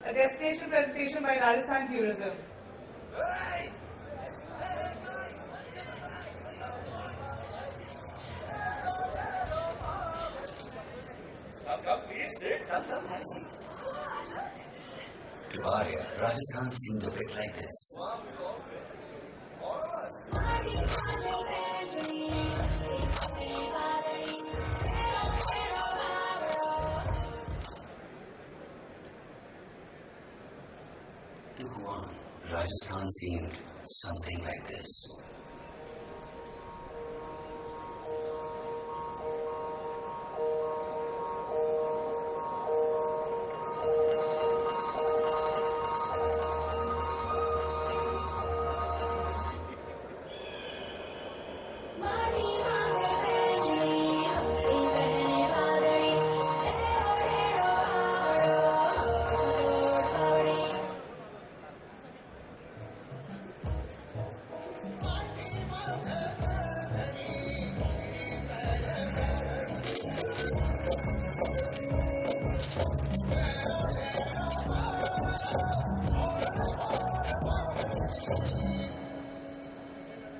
A destination presentation by Rajasthan Tourism. To Arya, Rajasthan seemed a bit like this. To Huan, Rajasthan seemed something like this.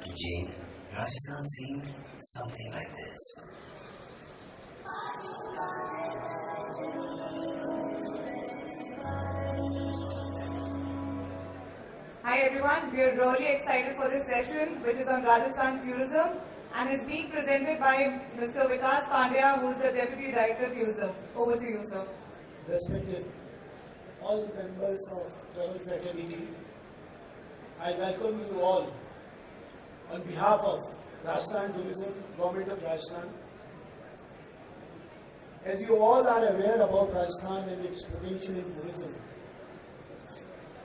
To Jane, Rajasthan seemed something like this. Hi everyone, we are really excited for this session which is on Rajasthan Tourism and is being presented by Mr. Vikas Pandya, who is the Deputy Director Tourism. Over to you, sir. Respected all members of travel fraternity, I welcome you all on behalf of Rajasthan Tourism, Government of Rajasthan. As you all are aware about Rajasthan and its potential in tourism,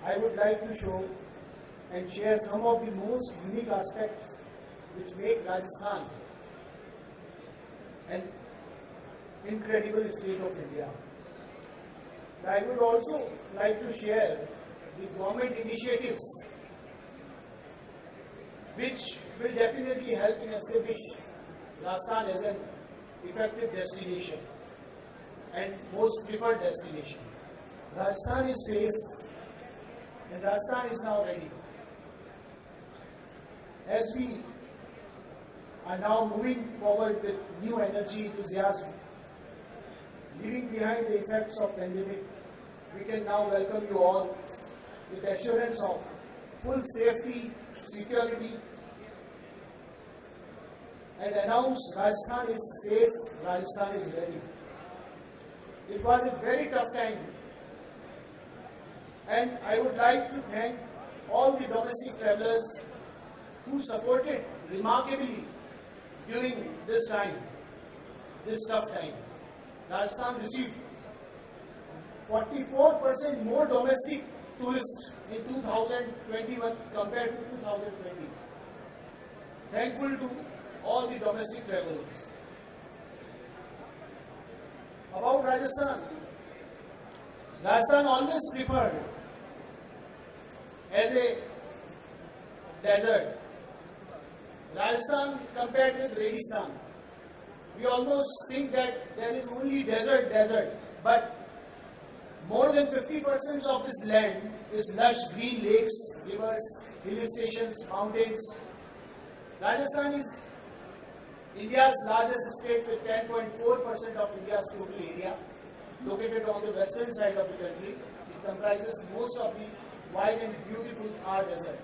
I would like to show and share some of the most unique aspects which make Rajasthan an incredible state of India. I would also like to share the government initiatives which will definitely help in establishing Rajasthan as an effective destination and most preferred destination. Rajasthan is safe and Rajasthan is now ready. As we are now moving forward with new energy, enthusiasm, leaving behind the effects of pandemic, we can now welcome you all with assurance of full safety, security, and announce Rajasthan is safe, Rajasthan is ready. It was a very tough time, and I would like to thank all the domestic travelers who supported remarkably during this time, this tough time. Rajasthan received 44% more domestic tourists in 2021 compared to 2020. Thankful to all the domestic travelers. About Rajasthan, Rajasthan always preferred as a desert. Rajasthan compared with Rajasthan, we almost think that there is only desert, but more than 50% of this land is lush green lakes, rivers, hill stations, mountains. Rajasthan is India's largest state with 10.4% of India's total area, located on the western side of the country. It comprises most of the wide and beautiful Thar Desert.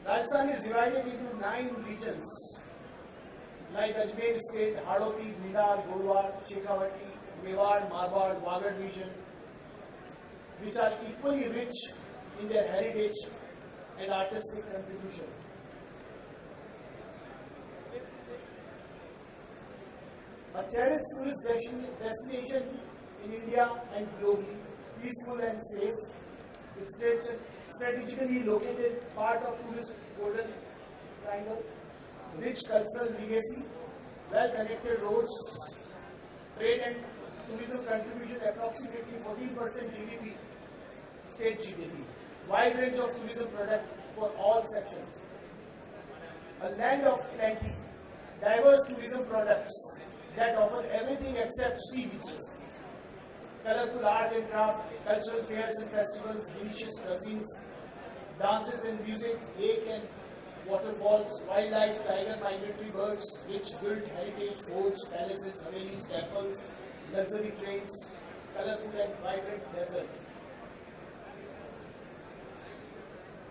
Rajasthan is divided into 9 regions like Ajmer state, Hadopi, Bidar, Gorwar, Shekhawati, Mewar, Marwar, Wagad region, which are equally rich in their heritage and artistic contribution. A cherished tourist destination in India and globally, peaceful and safe, strategically located part of tourist golden triangle, rich cultural legacy, well-connected roads, trade and tourism contribution approximately 14% GDP, state GDP, wide range of tourism product for all sections, a land of plenty, diverse tourism products that offer everything except sea beaches, colorful art and craft, cultural fairs and festivals, delicious cuisines, dances and music, lake and waterfalls, wildlife, tiger, migratory birds, rich built heritage, forts, palaces, havelis, temples, luxury trains, colorful and vibrant desert.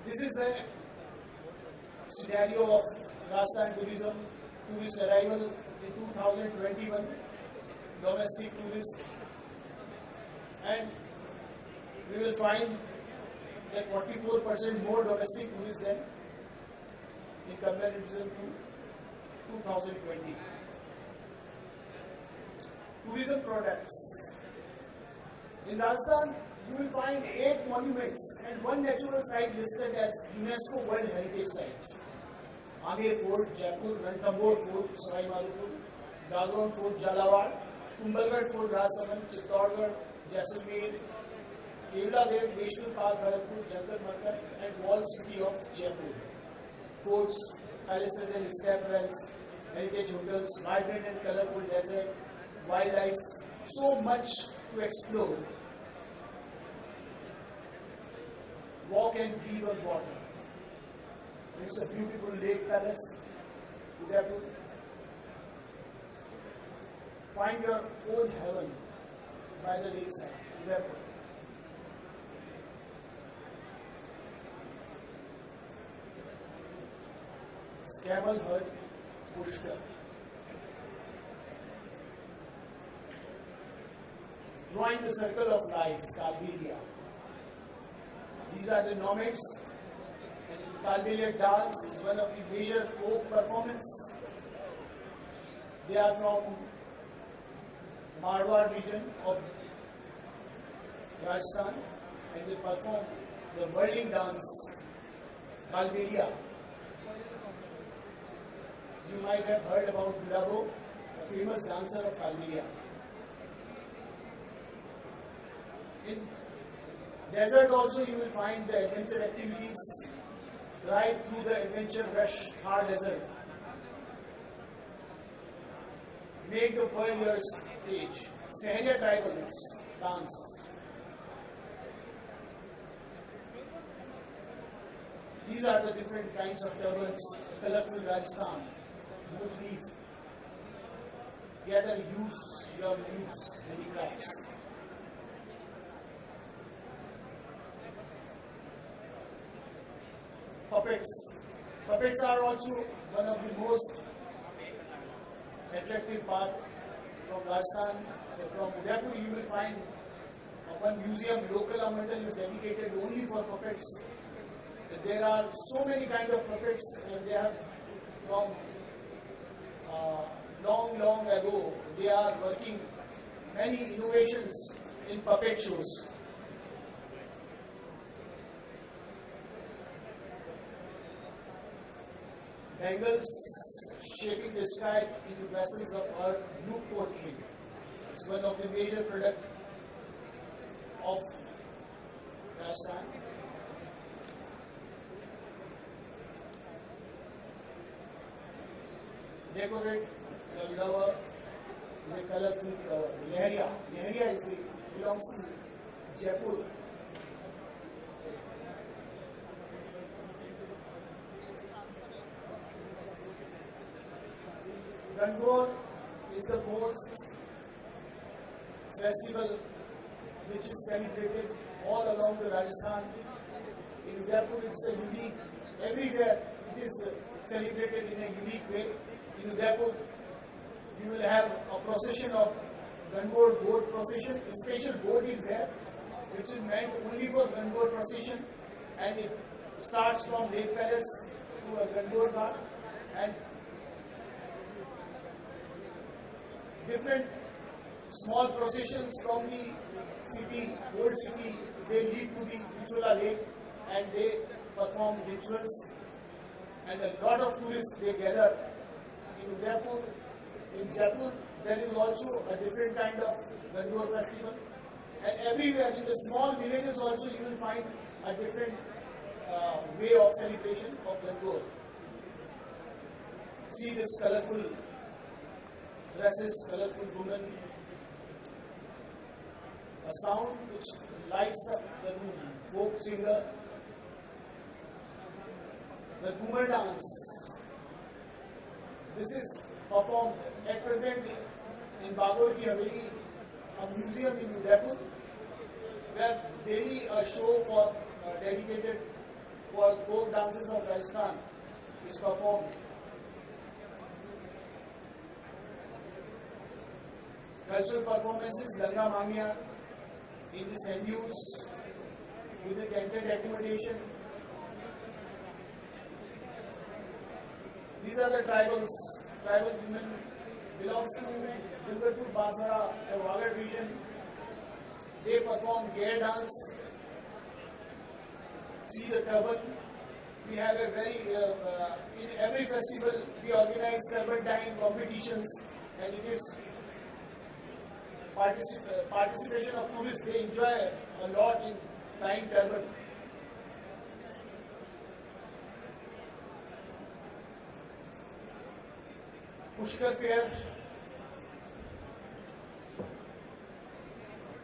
This is a scenario of Rajasthan tourism, tourist arrival in 2021, domestic tourists, and we will find that 44% more domestic tourists than in comparison to 2020. Tourism products. In Rajasthan, you will find 8 monuments and 1 natural site listed as UNESCO World Heritage Site. Amer Fort, Jaipur, Ranthambore Fort, Sarai Madhopur, Gagron Fort, Jalawar, Kumbhalgarh Fort, Rajsamand, Chittorgarh, Jaisalmer, Kevla Dev, National Park, Bharatpur, Jantar Mantar, and walled city of Jaipur. Forts, palaces and cathedrals, heritage hotels, vibrant and colorful desert, wildlife, so much to explore. Walk and breathe on water. It's a beautiful lake palace, Udaipur. Find your own heaven by the lakeside, Udaipur. Camel herd, Pushkar. Drawing the circle of life, Kalbelia. These are the nomads, and the Kalbelia dance is one of the major folk performance. They are from Marwar region of Rajasthan, and they perform the whirling dance, Kalbelia. You might have heard about Bilabo, a famous dancer of Kalbelia. In desert also you will find the adventure activities right through the adventure rush, Thar Desert. Make the world your stage. Sahariya tribals dance. These are the different kinds of turbans, colorful Rajasthan. Move these. Gather, use your muse handicrafts. Puppets. Puppets are also one of the most attractive part from Rajasthan. From Udaipur you will find one museum, local amendment is dedicated only for puppets. There are so many kind of puppets and they have from long ago they are working many innovations in puppet shows. Bengals shaping the sky into vessels of earth, blue poetry. It's one of the major products of Rajasthan. Decorate your lover with a colorful cover. Leheria. Leheria belongs to Jaipur. Gangor is the most festival which is celebrated all along the Rajasthan. In Udaipur it's a unique, everywhere it is celebrated in a unique way. In Udaipur you will have a procession of Gangor boat procession. A special boat is there which is meant only for Gangor procession, and it starts from Lake Palace to a Gangor Bar, and different small processions from the city, old city, they lead to the Pichola Lake and they perform rituals, and a lot of tourists they gather in Udaipur. In Jaipur there is also a different kind of Gangor festival, and everywhere in the small villages also you will find a different way of celebration of Gangor. See this colorful dresses, colorful women, a sound which lights up the room. Folk singer, the Ghumar dance. This is performed at present in Bagor Ki Haveli, a museum in Udaipur, where daily a show for dedicated for folk dances of Rajasthan is performed. Cultural performances, Ganga Mangya in the sand dunes with the tented accommodation. These are the tribal women belongs to Dungarpur, Baswara, the Wagar region. They perform gay dance. See the turban. We have a very, in every festival we organize turban tying competitions, and it is participation of tourists. They enjoy a lot in tying turban. Pushkar Fair.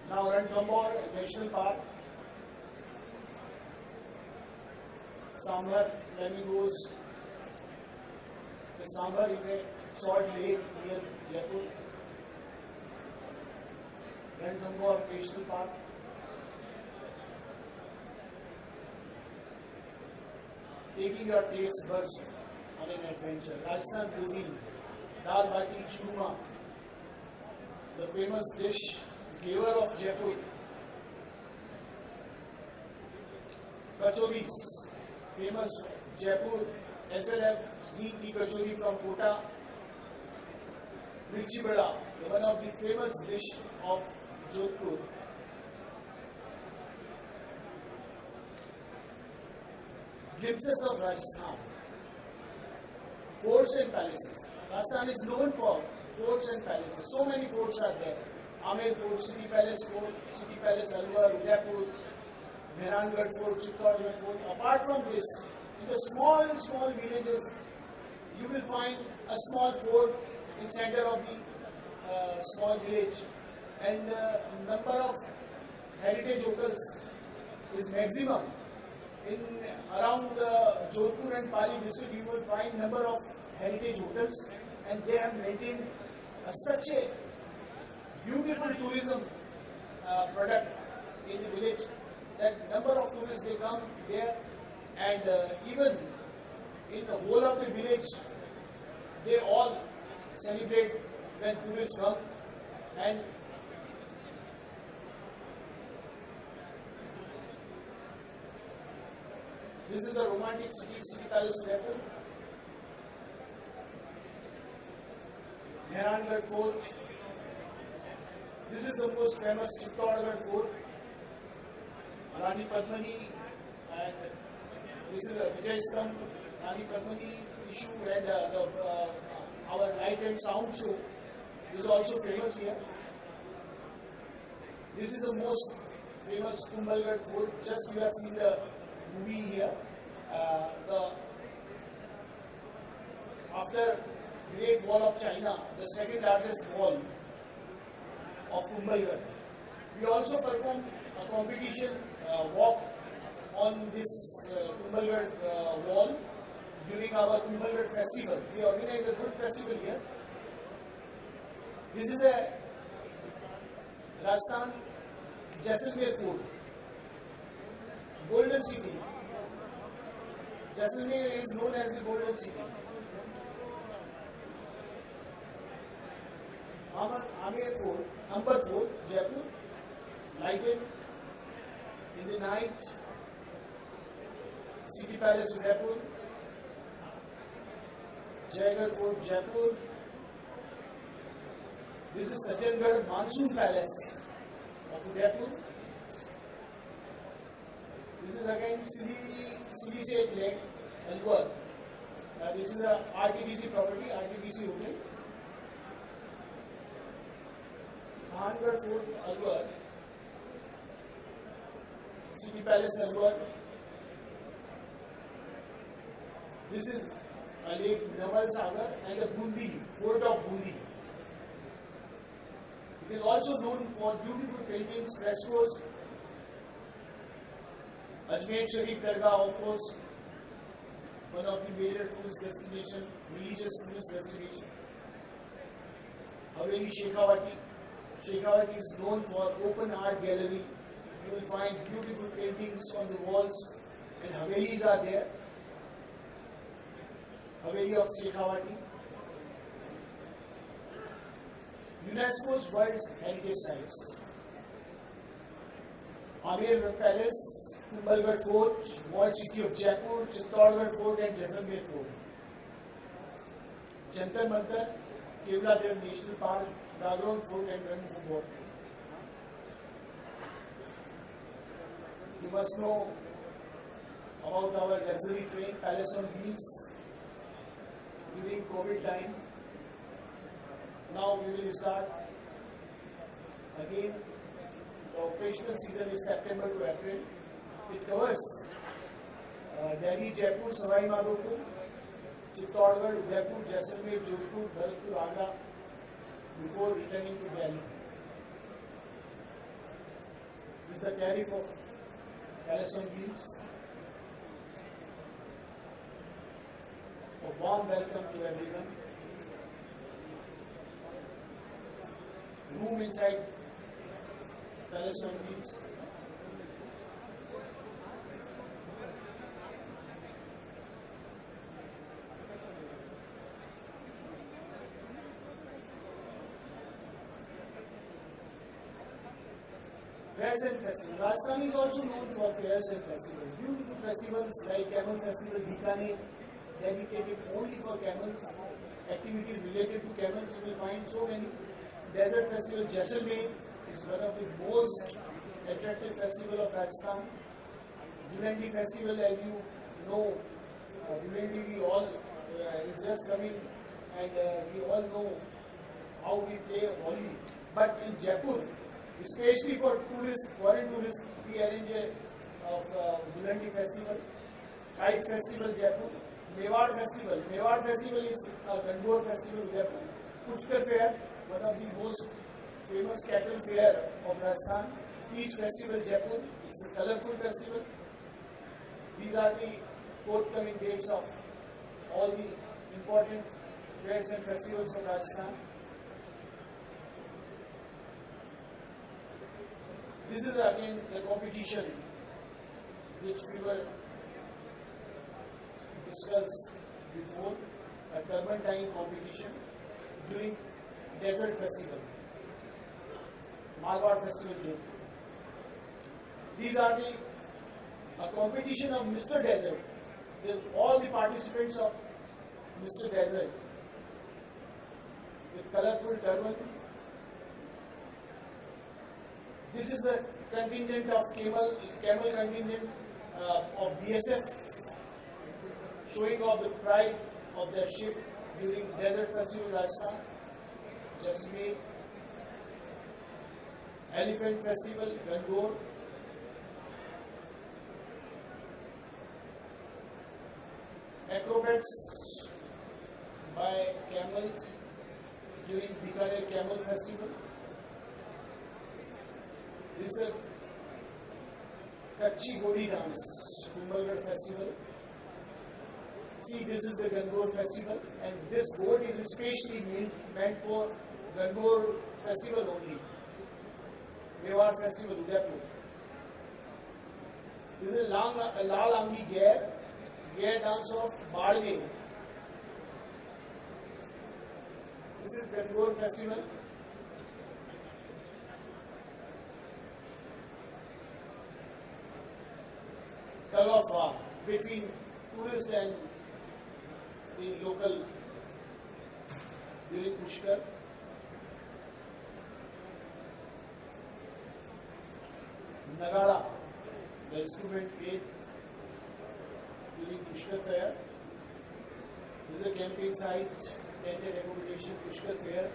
Now Ranthambore National Park. Sambar, flamingos. The Sambar is a salt lake near Jaipur. Ranthambore National Park. Taking your taste buds on an adventure. Rajasthan cuisine. Dal bati churma, the famous dish, flavor of Jaipur. Kachoris, famous Jaipur, as well as green tea kachori from Kota. Mirchi Bada, one of the famous dish of Jodhpur. Glimpses of Rajasthan. Forts and palaces. Rajasthan is known for forts and palaces. So many forts are there. Amer Fort, City Palace Alwar, Udaipur, Mehrangarh Fort, Chittorgarh Fort. Apart from this, in the small villages, you will find a small fort in center of the small village, and number of heritage hotels is maximum. In around Jodhpur and Pali district, you will find number of heritage hotels, and they have maintained such a beautiful tourism product in the village that number of tourists they come there, and even in the whole of the village they all celebrate when tourists come. And this is the romantic city palace Udaipur. Mehrangarh Fort. This is the most famous Chittorgarh Fort. Rani Padmani, and this is a Vijay Stambh. Rani Padmani's issue, and our light and sound show is also famous here. This is the most famous Kumbhalgarh Fort. Just you have seen the movie here. After Great Wall of China, the second largest wall of Kumbhalgarh. We also perform a competition walk on this Kumbhalgarh wall during our Kumbhalgarh festival. We organize a good festival here. This is a Rajasthan Jaisalmer Fort, Golden City. Jaisalmer is known as the Golden City. Amer Fort, Amber Fort, Jaipur, lighted in the night. City Palace, Udaipur, Jaigarh Fort, Jaipur. This is Sajjangarh Monsoon Palace of Udaipur. This is again Silicate Lake, Alwar. This is the RTDC property, RTDC hotel. Mehrangarh Fort, Alwar. City Palace, Alwar. This is a lake, Naval Sagar, and the Bundi, Fort of Bundi. It is also known for beautiful paintings, frescoes. Ajmer Sharif Dargah offers one of the major tourist destination, religious tourist destination. Haveli Shekhawati. Shekhawati is known for open art gallery. You will find beautiful paintings on the walls, and Havelis are there. Haveli of Shekhawati. UNESCO's World Heritage Sites. Amir Palace, Kumbhalgarh Fort, Walled City of Jaipur, Chittorgarh Fort and Jaisalmer Fort. Jantar Mantar, Kevladev National Park, Nagaram Fort and Ranthambore Fort. You must know about our luxury train, Palace on Wheels, during COVID time. Now we will start again. The operational season is September to April. It covers Delhi, Jaipur, Savai Madhopur, Chittorgarh, Udaipur, Jaisalmer, Jodhpur, Bharatpur, Agra before returning to Delhi. This is the tariff of Palace on Wheels. A warm welcome to everyone. Room inside Palace on Wheels. Fairs and festivals. Rajasthan is also known for fairs and festivals. Beautiful festivals like Camel Festival, Bikaner, dedicated only for camels. Activities related to camels, you will find so many. Desert Festival, Jaisalmer is one of the most attractive festival of Rajasthan. Dhulandi Festival, as you know, Dhulandi we all is just coming, and we all know how we play Holi. But in Jaipur, especially for tourists, foreign tourists, we arrange a Dhulandi Festival. Kite Festival, Jaipur. Mewar Festival. Mewar Festival is a Gandhor Festival, Jaipur. Pushkar Fair, one of the most famous cattle fair of Rajasthan. Peach Festival, Jaipur. It's a colorful festival. These are the forthcoming dates of all the important fairs and festivals of Rajasthan. This is again the competition which we were discussed before, a turpentine competition during Desert Festival, Malwar Festival, Jodhpur. These are a competition of Mr. Desert with all the participants of Mr. Desert with colorful turban. This is a contingent of camel contingent of BSF, showing off the pride of their ship during Desert Festival Rajasthan. Jaisalmer, Elephant Festival, Gandhor, acrobats by camels during Bikaner Camel Festival. This is a Kachi Godi dance, Kumbhalgarh Festival. See, this is the Gandhor Festival, and this boat is especially meant for Gandhor Festival only. Mewar Festival, Udaipur. This is a Lal Angi Gair dance of Bargaining. This is Gandhor Festival. Tug of war between tourist and the local during Pushkar. Nagara, the instrument played during Pushkar Fair. This is a campaign site, tented accommodation, Pushkar Fair.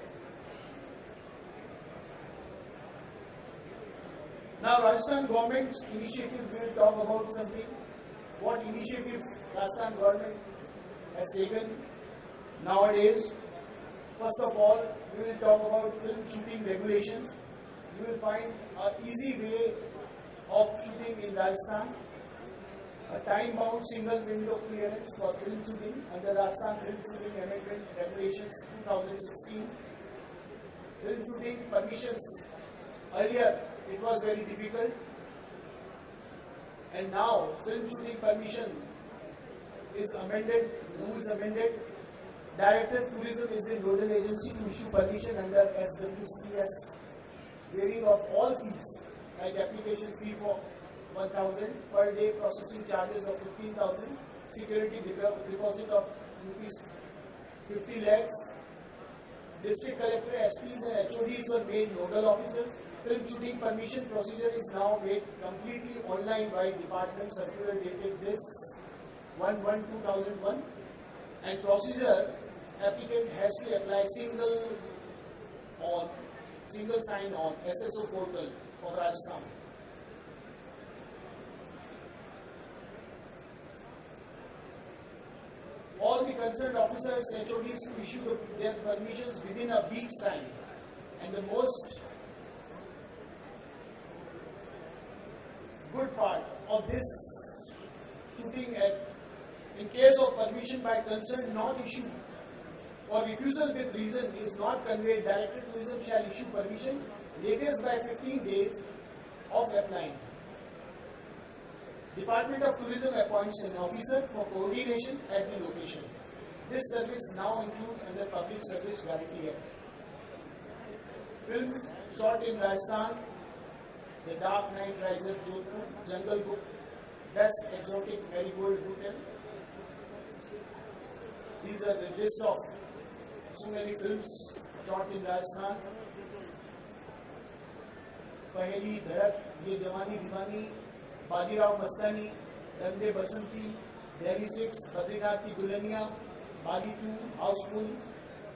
Now, Rajasthan government initiatives, we will talk about something. What initiative Rajasthan government has taken nowadays. First of all, we will talk about film shooting regulations. You will find an easy way of shooting in Rajasthan. A time-bound single window clearance for film shooting under Rajasthan Film Shooting Amendment Regulations 2016. Film shooting permissions, earlier it was very difficult, and now film shooting permission is amended, rules amended. Director of Tourism is the nodal agency to issue permission under SWCS, varying of all fees, like application fee for 1,000 per day, processing charges of 15,000, security deposit of rupees 50 lakhs. District collector, SPs and HODs were made nodal officers. Film shooting permission procedure is now made completely online by department circular dated this 1/1/2001, and procedure applicant has to apply single sign on SSO portal of Rajasthan. All the concerned officers, HODs to issue their permissions within a week's time. And the most good part of this shooting in case of permission by concerned not issued or refusal with reason is not conveyed, Director of Tourism shall issue permission latest by 15 days of applying. Department of Tourism appoints an officer for coordination at the location. This service now includes under Public Service Guarantee Act. Film shot in Rajasthan, The Dark Knight Rises, Jodhpur, Jungle Book, Best Exotic Marigold Hotel. These are the list of so many films shot in Rajasthan. Paheli, Dharak, Ye Jawani Diwani, Bajirao Mastani, Rangde Basanti, Delhi 6, Badrinath Ki Dulhaniya, Bagi 2, Houseful,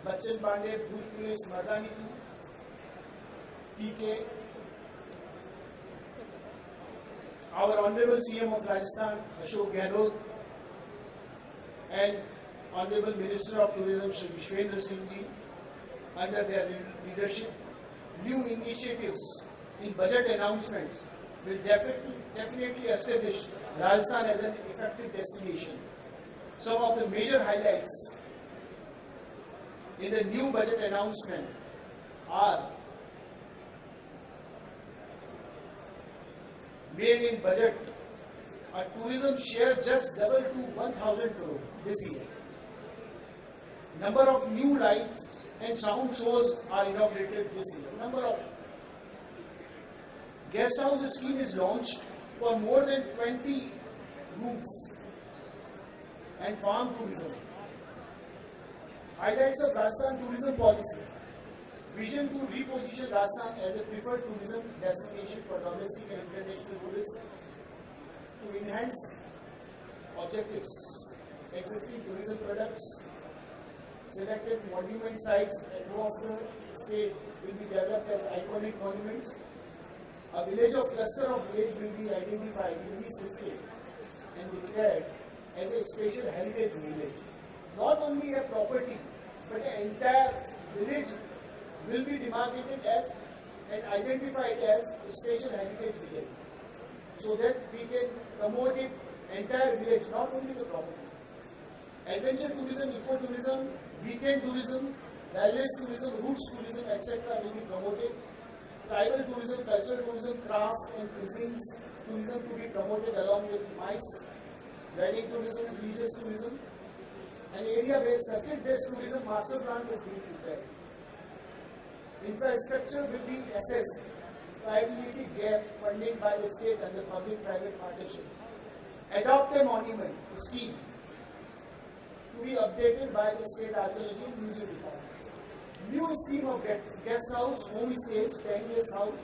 Bachchan Pandey, Bhoot Police, Mardani 2, PK. Our Honorable CM of Rajasthan, Ashok Gehlot, and Honorable Minister of Tourism, Shri Vishwendra Singh Ji, under their leadership, new initiatives in budget announcements will definitely establish Rajasthan as an effective destination. Some of the major highlights in the new budget announcement are made in budget. A tourism share just doubled to 1,000 crore this year. Number of new lights and sound shows are inaugurated this year. Number of guest house scheme is launched for more than 20 rooms, and farm tourism. Highlights of Rajasthan tourism policy. Vision to reposition Rajasthan as a preferred tourism destination for domestic and international tourists. To enhance objectives, existing tourism products, selected monument sites across the state will be developed as iconic monuments. A village of cluster of villages will be identified in this district and declared as a special heritage village. Not only a property, but an entire village will be demarcated as and identified as a special heritage village, so that we can promote it entire village, not only the property. Adventure tourism, eco-tourism, weekend tourism, wellness tourism, roots tourism, etc. will be promoted. Tribal tourism, cultural tourism, craft and cuisines tourism to be promoted along with MICE, wedding tourism, religious tourism. An area-based, circuit-based tourism master plan is being prepared. Infrastructure will be assessed. Viability gap funding by the state under public-private partnership. Adopt a monument scheme to be updated by the state archaeology and museum department. New scheme of guest house, home stays, paying guest house,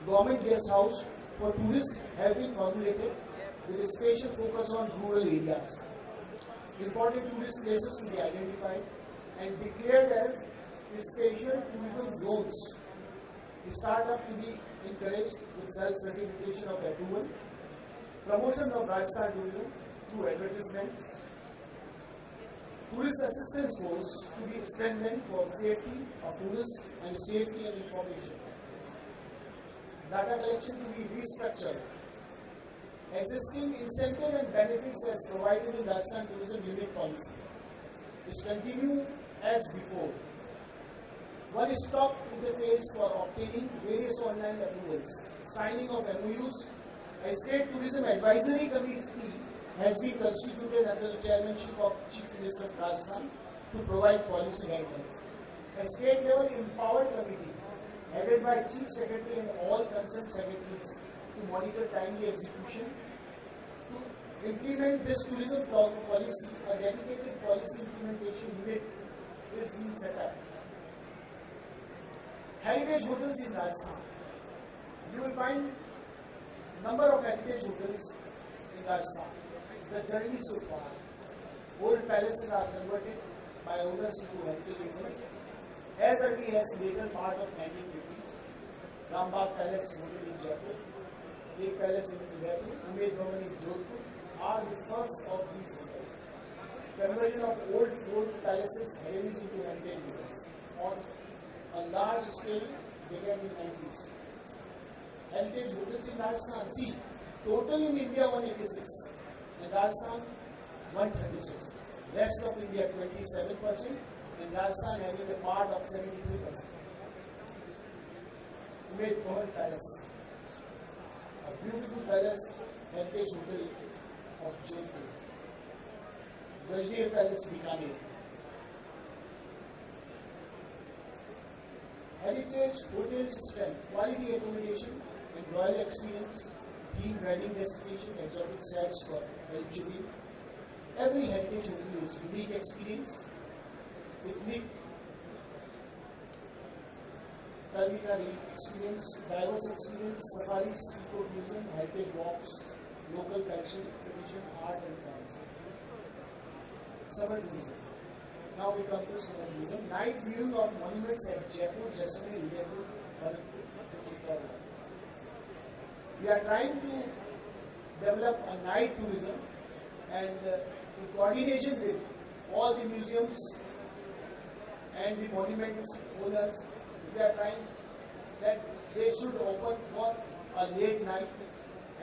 government guest house for tourists have been formulated with a special focus on rural areas. Important tourist places to be identified and declared as special tourism zones. The startup to be encouraged with self-certification of approval. Promotion of Rajasthan tourism through advertisements. Tourist assistance goes to be strengthened for safety of tourists and safety and information. Data collection to be restructured. Existing incentive and benefits as provided in Rajasthan Tourism Unit Policy is continue as before. One-stop interface for obtaining various online approvals. Signing of MOUs. A State Tourism Advisory Committee has been constituted under the chairmanship of Chief Minister of Rajasthan to provide policy guidelines. A state level empowered committee headed by Chief Secretary and all concerned secretaries to monitor timely execution. To implement this tourism policy, a dedicated policy implementation unit is being set up. Heritage hotels in Rajasthan. You will find number of heritage hotels in Rajasthan. The journey so far. Old palaces are converted by owners into heritage hotels. As early as later part of 1950s, Rambagh Palace Hotel in Jaipur, Lake Palace in Udaipur, Umaid Bhavan in Jodhpur are the first of these hotels. Conversion of old fort palaces heritage into heritage hotels on a large scale began in 90s. Heritage hotels in Rajasthan, see, total in India 186, in Rajasthan 136, rest of India 27%, and Rajasthan having a part of 73%. Umaid Bhavan Palace, a beautiful palace, heritage hotel of Jodhpur. Gajner Palace, Bikaner. Heritage hotels strength, quality accommodation and royal experience, themed wedding destination, exotic sites for luxury. Every heritage hotel is unique experience, picnic, culinary experience, diverse experience, safaris, ecotourism, heritage walks, local culture, tradition, art and crafts. Summer tourism. Now we come to summer tourism. Night viewing of monuments at Jaipur, Jaisalmer, Udaipur, Bharatpur, Chittorgarh. We are trying to develop a night tourism and in coordination with all the museums and the monuments owners, we are trying that they should open for a late night,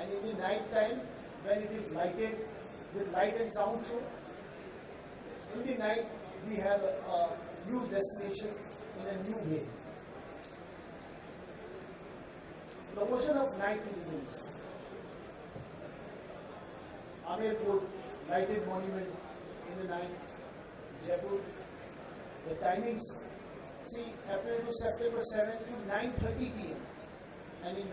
and in the night time when it is lighted with light and sound show, in the night we have a new destination in a new way. Promotion of night tourism. Amer Fort, lighted monument in the night, Jaipur. The timings, see, April to September 7 to 9:30 p.m. and in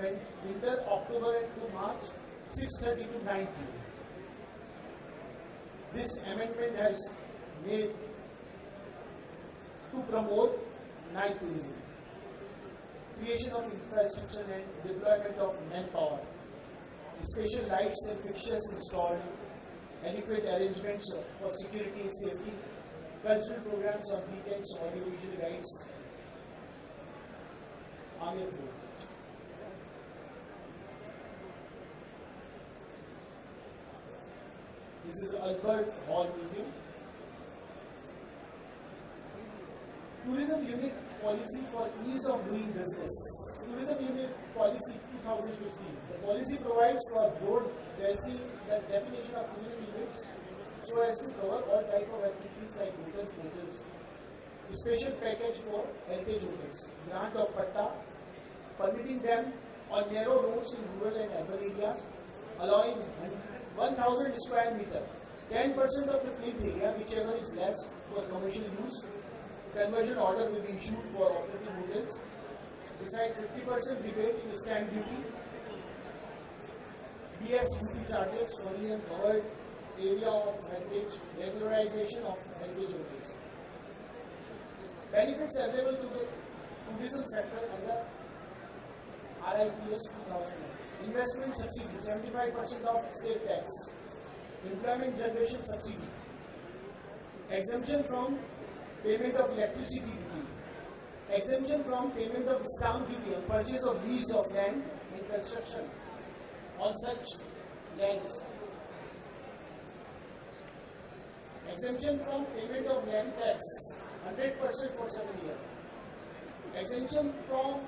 winter, October to March, 6:30 to 9 p.m. This amendment has made to promote night tourism. Creation of infrastructure and deployment of manpower. Special lights and fixtures installed. Adequate arrangements for security and safety. Cultural programs on weekends, audiovisual guides. Amer Fort. This is Albert Hall Museum. Tourism Unit Policy for Ease of Doing Business. Tourism Unit Policy 2015. The policy provides for broad-basing the definition of tourism units so as to cover all type of activities like hotels, motels. Special package for heritage hotels. Grant of patta, permitting them on narrow roads in rural and urban areas, allowing 1,000 square meter, 10% of the plinth area, whichever is less for commercial use. Conversion order will be issued for operating hotels. Besides 50% rebate in stamp duty, BS duty charges only on covered area of heritage, regularization of heritage hotels. Benefits available to the tourism sector under RIPS 2009. Investment subsidy, 75% of state tax. Employment generation subsidy. Exemption from payment of electricity duty. Exemption from payment of stamp duty on purchase of lease of land and construction on such land. Exemption from payment of land tax, 100% for 7 years. Exemption from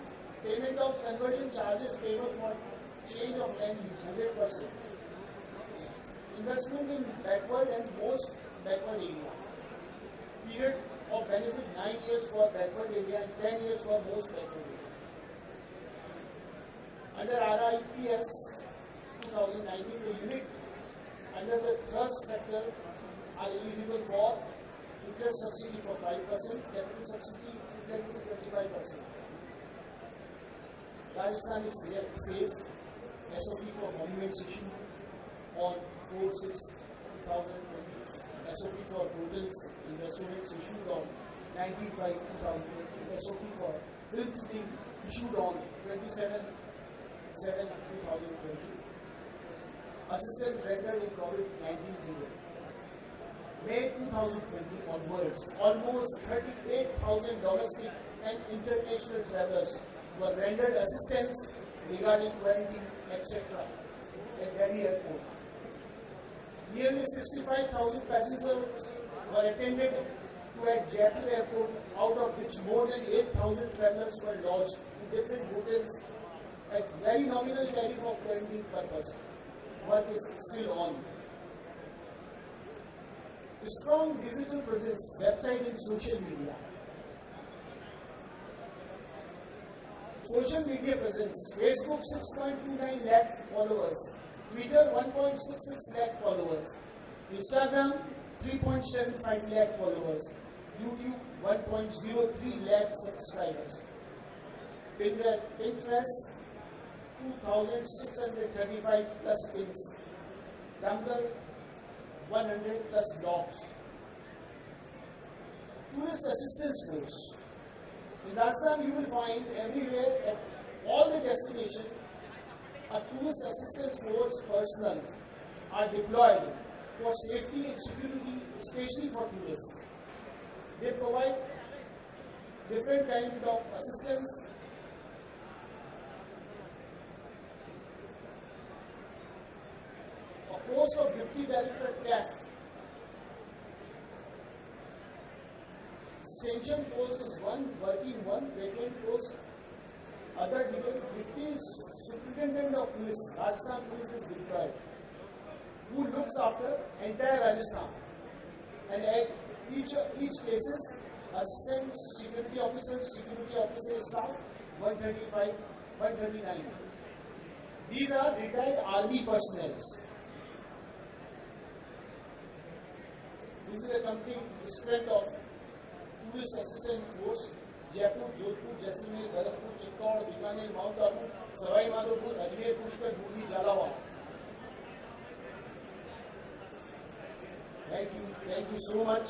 payment of conversion charges payable for change of land use, 100%. Investment in backward and most backward area. Period of benefit 9 years for backward area and 10 years for most backward area. Under RIPS 2019, the unit under the trust sector are eligible for interest subsidy for 5%, capital subsidy equal to 25%. Rajasthan is safe. SOP for monuments issued on 4/6/2020. SOP for hotels and restaurants issued on 19/5/2020. SOP for film shooting issued on 27/7/2020. Assistance rendered in COVID-19 period. May 2020 onwards, almost 38,000 domestic and international travelers were rendered assistance regarding quarantine, etc. at Delhi Airport. Nearly 65,000 passengers were attended to at Jaipur Airport, out of which more than 8,000 travelers were lodged in different hotels at very nominal tariff of quarantine purpose. Work is still on. Strong digital presence, website and social media. Social media presence, Facebook 6.29 lakh followers, Twitter 1.66 lakh followers, Instagram 3.75 lakh followers, YouTube 1.03 lakh subscribers, Pinterest 2,635 plus pins, Tumblr 100 plus blogs. Tourist assistance force. In Rajasthan, you will find everywhere at all the destinations a tourist assistance force personnel are deployed for safety and security, especially for tourists. They provide different kinds of assistance. A post of Deputy Director CAT. Sanction post is one, working one, vacant post. Other Deputy Superintendent of Police, Rajasthan Police is deployed, who looks after entire Rajasthan. And at each places, assistant security officer staff, 135, 139. These are retired army personnel. This is the complete strength of Tourist Assistance Force. Jaipur, Jodhpur, Jaisalmer, Bharatpur, Chittor, Bikaner, mount Abu, Sawai Madhopur, Ajmer, Pushkar, Bundi, Jhalawar. Thank you so much.